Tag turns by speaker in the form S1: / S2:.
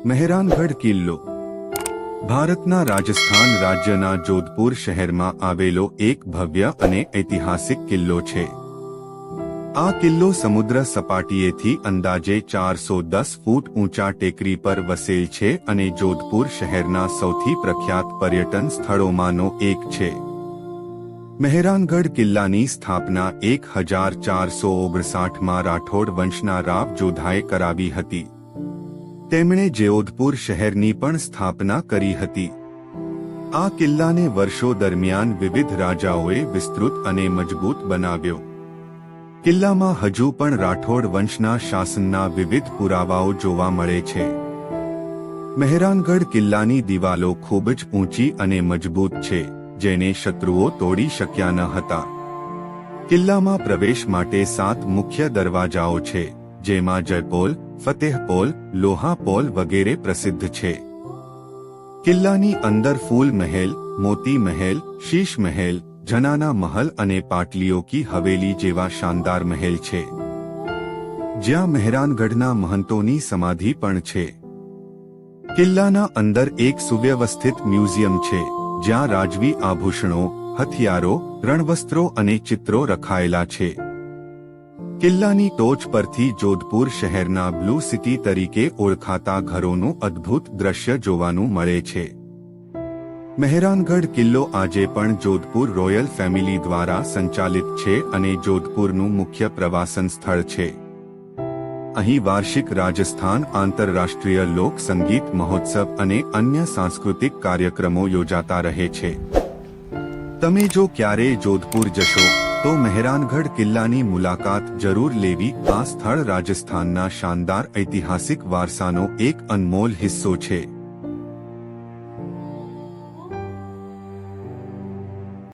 S1: મહેરાનગઢ કિલ્લો ભારતના રાજસ્થાન રાજ્યના જોધપુર શહેરમાં આવેલો એક ભવ્ય અને ઐતિહાસિક કિલ્લો છે. આ કિલ્લો સમુદ્ર સપાટીએથી અંદાજે 410 ફૂટ ઊંચા ટેકરી પર વસેલ છે અને જોધપુર શહેરના સૌથી પ્રખ્યાત પર્યટન સ્થળોમાંનો એક છે. મહેરાનગઢ કિલ્લાની સ્થાપના 1459માં રાઠોડ વંશના રાવ જોધાએ કરાવી હતી. તેમણે જોધપુર શહેરની પણ સ્થાપના કરી હતી. આ કિલ્લાને વર્ષો દરમિયાન વિવિધ રાજાઓએ વિસ્તૃત અને મજબૂત બનાવ્યો. કિલ્લામાં હજુ પણ રાઠોડ વંશના શાસનના વિવિધ પુરાવાઓ જોવા મળે છે. મહેરાનગઢ કિલ્લાની દિવાલો ખૂબ જ ઊંચી અને મજબૂત છે, જેને શત્રુઓ તોડી શક્યા ન હતા. કિલ્લામાં પ્રવેશ માટે 7 મુખ્ય દરવાજાઓ છે, જેમાં જયપોલ, ફતેહપોલ, લોહાપોલ વગેરે પ્રસિદ્ધ છે. કિલ્લાની અંદર ફૂલ મહેલ, મોતી મહેલ, શીશ મહેલ, જનાના મહલ અને પાટલીઓ કી હવેલી જેવા શાનદાર મહેલ છે, જ્યાં મહેરાનગઢના મહંતોની સમાધિ પણ છે. કિલ્લાના અંદર એક સુવ્યવસ્થિત મ્યુઝિયમ છે, જ્યાં રાજવી આભૂષણો, હથિયારો, રણવસ્ત્રો અને ચિત્રો રખાયેલા છે. કિલ્લાની ટોચ પરથી જોધપુર શહેરના બ્લુ સિટી તરીકે ઓળખાતા ઘરોનું અદ્ભુત દ્રશ્ય જોવાનું મળે છે. મહેરાનગઢ કિલ્લો આજે પણ જોધપુર રોયલ ફેમિલી દ્વારા સંચાલિત છે અને જોધપુરનું મુખ્ય પ્રવાસન સ્થળ છે. અહીં વાર્ષિક રાજસ્થાન આંતરરાષ્ટ્રીય લોક સંગીત મહોત્સવ અને અન્ય સાંસ્કૃતિક કાર્યક્રમો યોજાતા રહે છે. તમે જો ક્યારેય જોધપુર જશો તો મહેરાનગઢ કિલ્લાની મુલાકાત જરૂર લેવી. આ સ્થળ રાજસ્થાનના શાનદાર ઐતિહાસિક વારસાનો એક અનમોલ હિસ્સો છે.